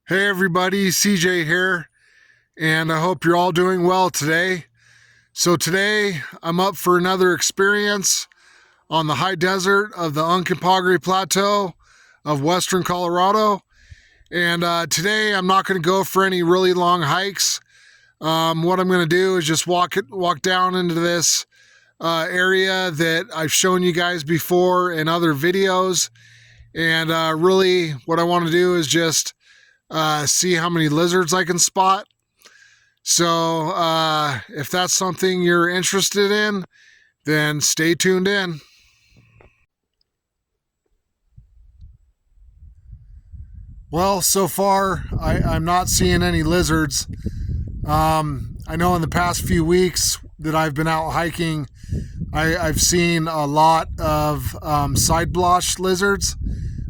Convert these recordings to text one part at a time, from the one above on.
Hey everybody, CJ here, and I hope you're all doing well today. So today I'm up for another experience on the high desert of the Uncompahgre Plateau of western Colorado. And today I'm not going to go for any really long hikes. What I'm going to do is just walk down into this area that I've shown you guys before in other videos. And really what I want to do is just see how many lizards I can spot. So if that's something you're interested in, then stay tuned in. Well, so far I'm not seeing any lizards. I know in the past few weeks that I've been out hiking, I've seen a lot of side blotch lizards,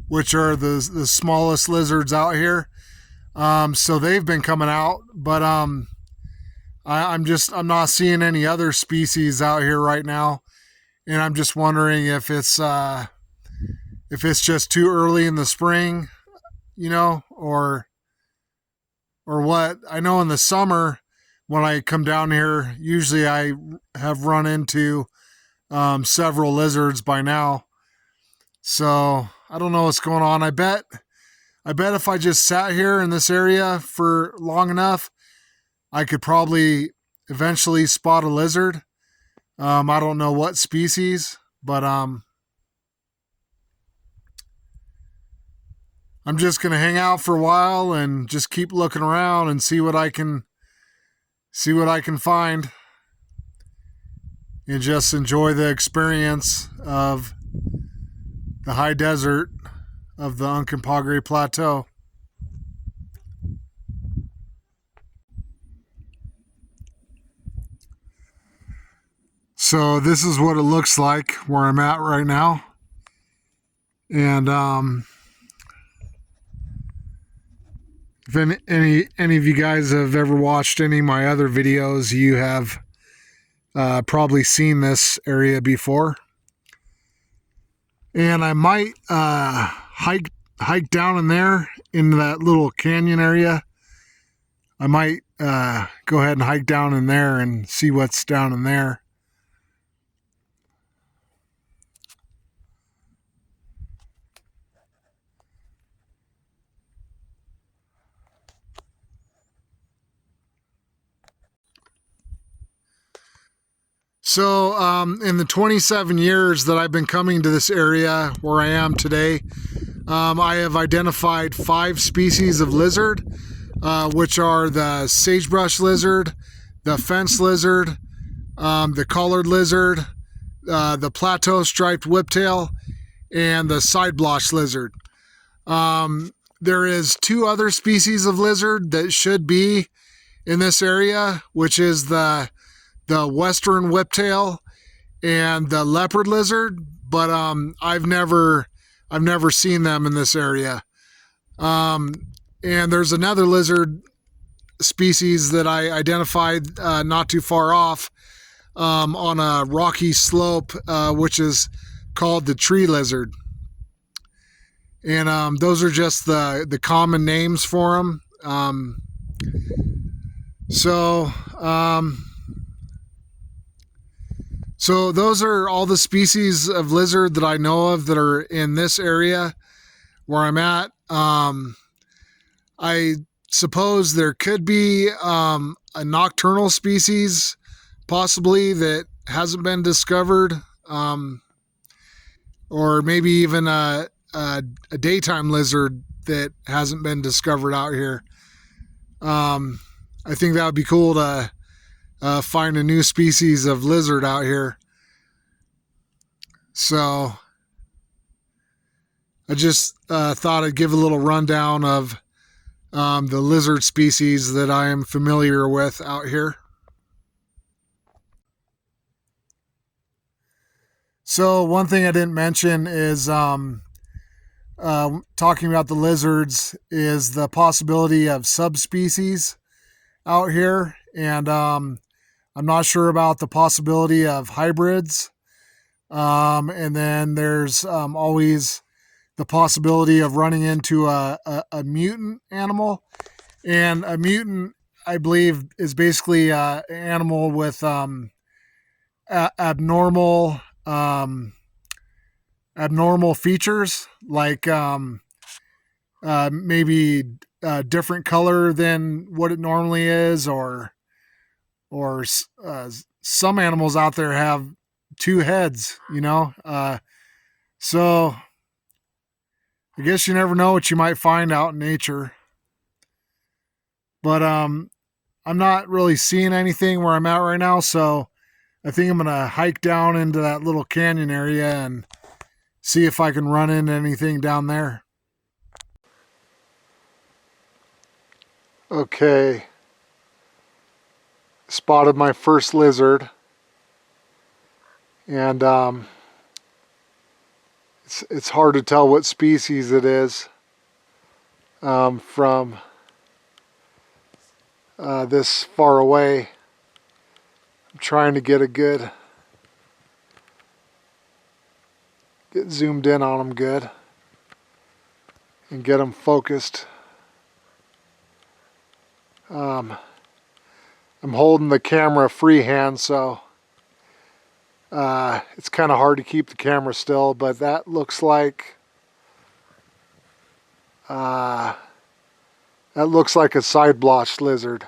which are the smallest lizards out here. So they've been coming out, but I'm not seeing any other species out here right now, and I'm just wondering if it's just too early in the spring, or what. I know in the summer when I come down here, usually I have run into several lizards by now. So I don't know what's going on. I bet if I just sat here in this area for long enough, I could probably eventually spot a lizard. I don't know what species, but I'm just going to hang out for a while and just keep looking around and see what I can find, and just enjoy the experience of the high desert of the Uncompahgre Plateau. So this is what it looks like where I'm at right now. And if any of you guys have ever watched any of my other videos, you have probably seen this area before. And I might hike down in there in that little canyon area. I might go ahead and hike down in there and see what's down in there. So in the 27 years that I've been coming to this area where I am today, I have identified 5 species of lizard, which are the sagebrush lizard, the fence lizard, the collared lizard, the plateau striped whiptail, and the side blotch lizard. There is 2 other species of lizard that should be in this area, which is the western whiptail and the leopard lizard, but I've never seen them in this area. And there's another lizard species that I identified not too far off on a rocky slope, which is called the tree lizard. And those are just the common names for them. So those are all the species of lizard that I know of that are in this area where I'm at. I suppose there could be a nocturnal species possibly that hasn't been discovered, or maybe even a daytime lizard that hasn't been discovered out here. I think that would be cool to find a new species of lizard out here. So I just thought I'd give a little rundown of the lizard species that I am familiar with out here. So one thing I didn't mention is talking about the lizards is the possibility of subspecies out here. And I'm not sure about the possibility of hybrids. And then there's always the possibility of running into a mutant animal. And a mutant, I believe, is basically an animal with abnormal abnormal features, like maybe a different color than what it normally is, or some animals out there have two heads, you know. So I guess you never know what you might find out in nature. But I'm not really seeing anything where I'm at right now, so I think I'm gonna hike down into that little canyon area and see if I can run into anything down there. Okay, spotted my first lizard, and it's hard to tell what species it is from this far away. I'm trying to get zoomed in on them good and get them focused. I'm holding the camera freehand, so it's kind of hard to keep the camera still, but that looks like a side-blotched lizard,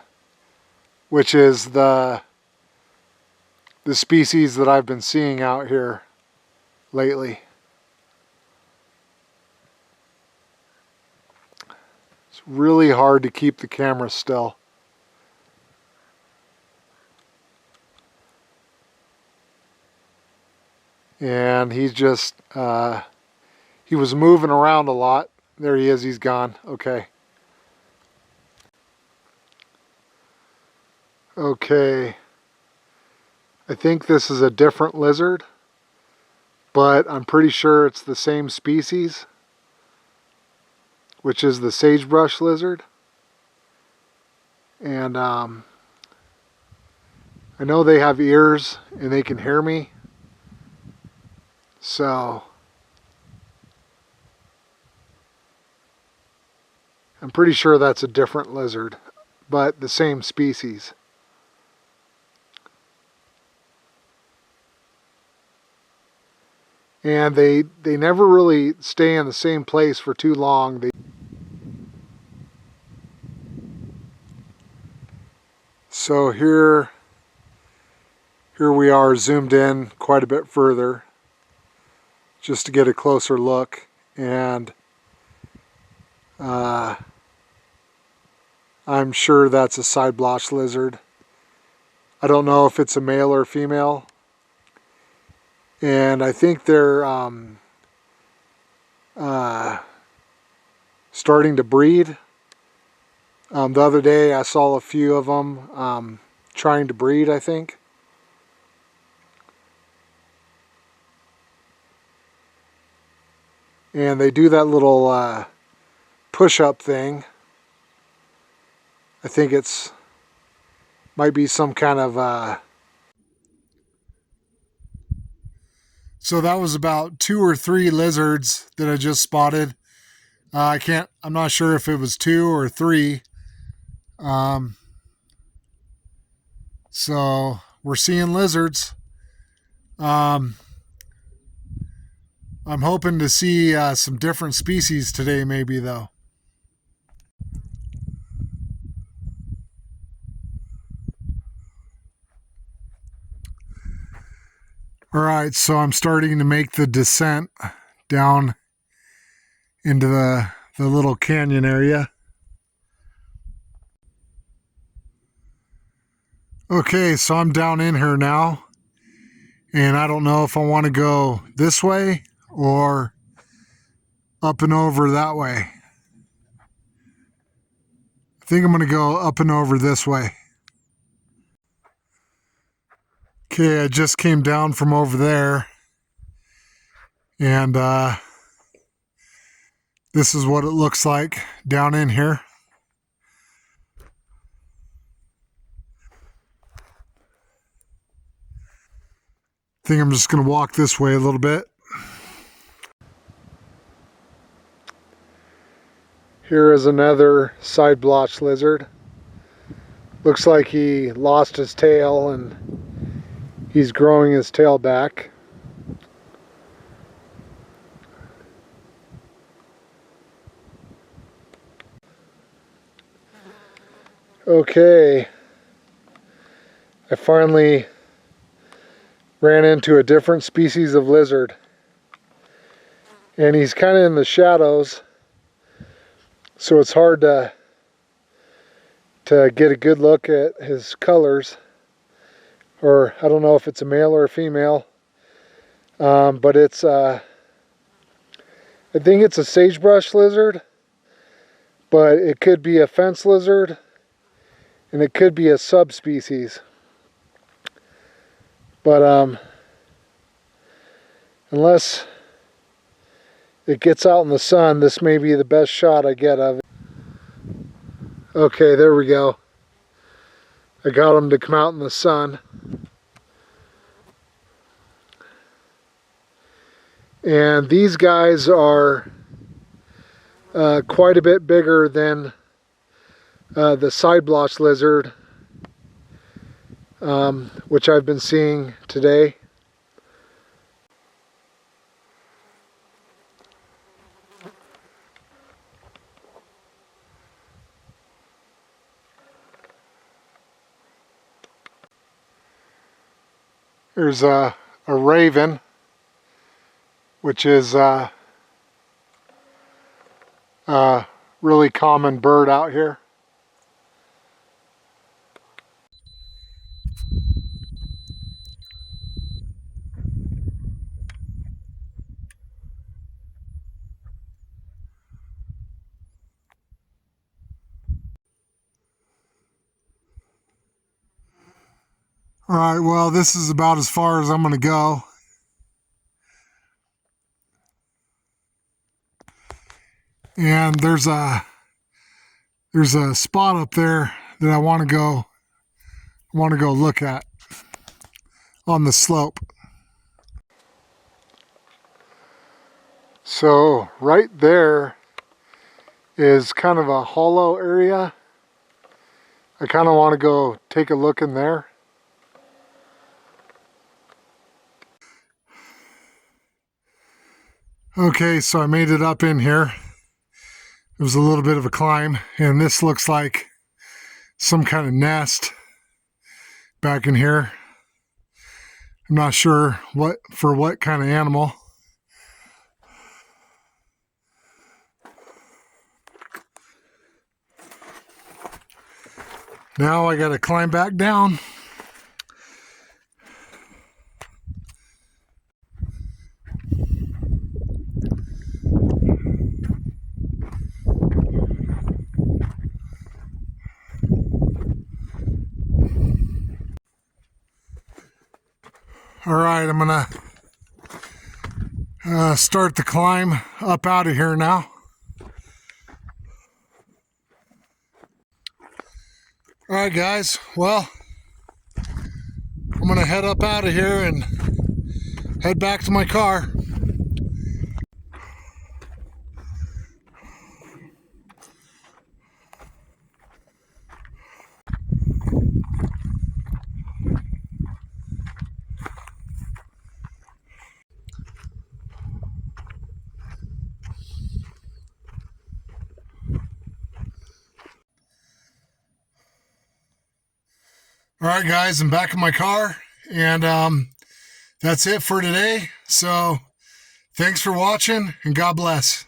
which is the species that I've been seeing out here lately. It's really hard to keep the camera still. And he's just, he was moving around a lot. There he is, he's gone. Okay. Okay. I think this is a different lizard, but I'm pretty sure it's the same species, which is the sagebrush lizard. And I know they have ears and they can hear me. So I'm pretty sure that's a different lizard, but the same species. And they never really stay in the same place for too long. So here we are, zoomed in quite a bit further just to get a closer look, and I'm sure that's a side-blotched lizard. I don't know if it's a male or female, and I think they're starting to breed. The other day I saw a few of them trying to breed, I think. And they do that little push-up thing. I think it's might be some kind of So that was about 2 or 3 lizards that I just spotted. I'm not sure if it was 2 or 3. So we're seeing lizards. I'm hoping to see some different species today, maybe, though. All right, so I'm starting to make the descent down into the little canyon area. Okay, so I'm down in here now, and I don't know if I want to go this way or up and over that way. I think I'm going to go up and over this way. Okay, I just came down from over there, and this is what it looks like down in here. I think I'm just going to walk this way a little bit. Here is another side blotch lizard. Looks like he lost his tail and he's growing his tail back. Okay, I finally ran into a different species of lizard, and he's kind of in the shadows, so it's hard to get a good look at his colors, or I don't know if it's a male or a female, but it's I think it's a sagebrush lizard, but it could be a fence lizard, and it could be a subspecies. But unless it gets out in the sun, this may be the best shot I get of it. Okay, there we go. I got him to come out in the sun. And these guys are quite a bit bigger than the side blotch lizard, which I've been seeing today. There's a raven, which is a really common bird out here. All right, well, this is about as far as I'm going to go. And there's a spot up there that I want to go look at on the slope. So right there is kind of a hollow area. I kind of want to go take a look in there. Okay, so I made it up in here. It was a little bit of a climb, and this looks like some kind of nest back in here. I'm not sure what kind of animal. Now I gotta climb back down. All right, I'm gonna start the climb up out of here now. All right, guys, well, I'm gonna head up out of here and head back to my car. All right, guys, I'm back in my car, and that's it for today. So thanks for watching, and God bless.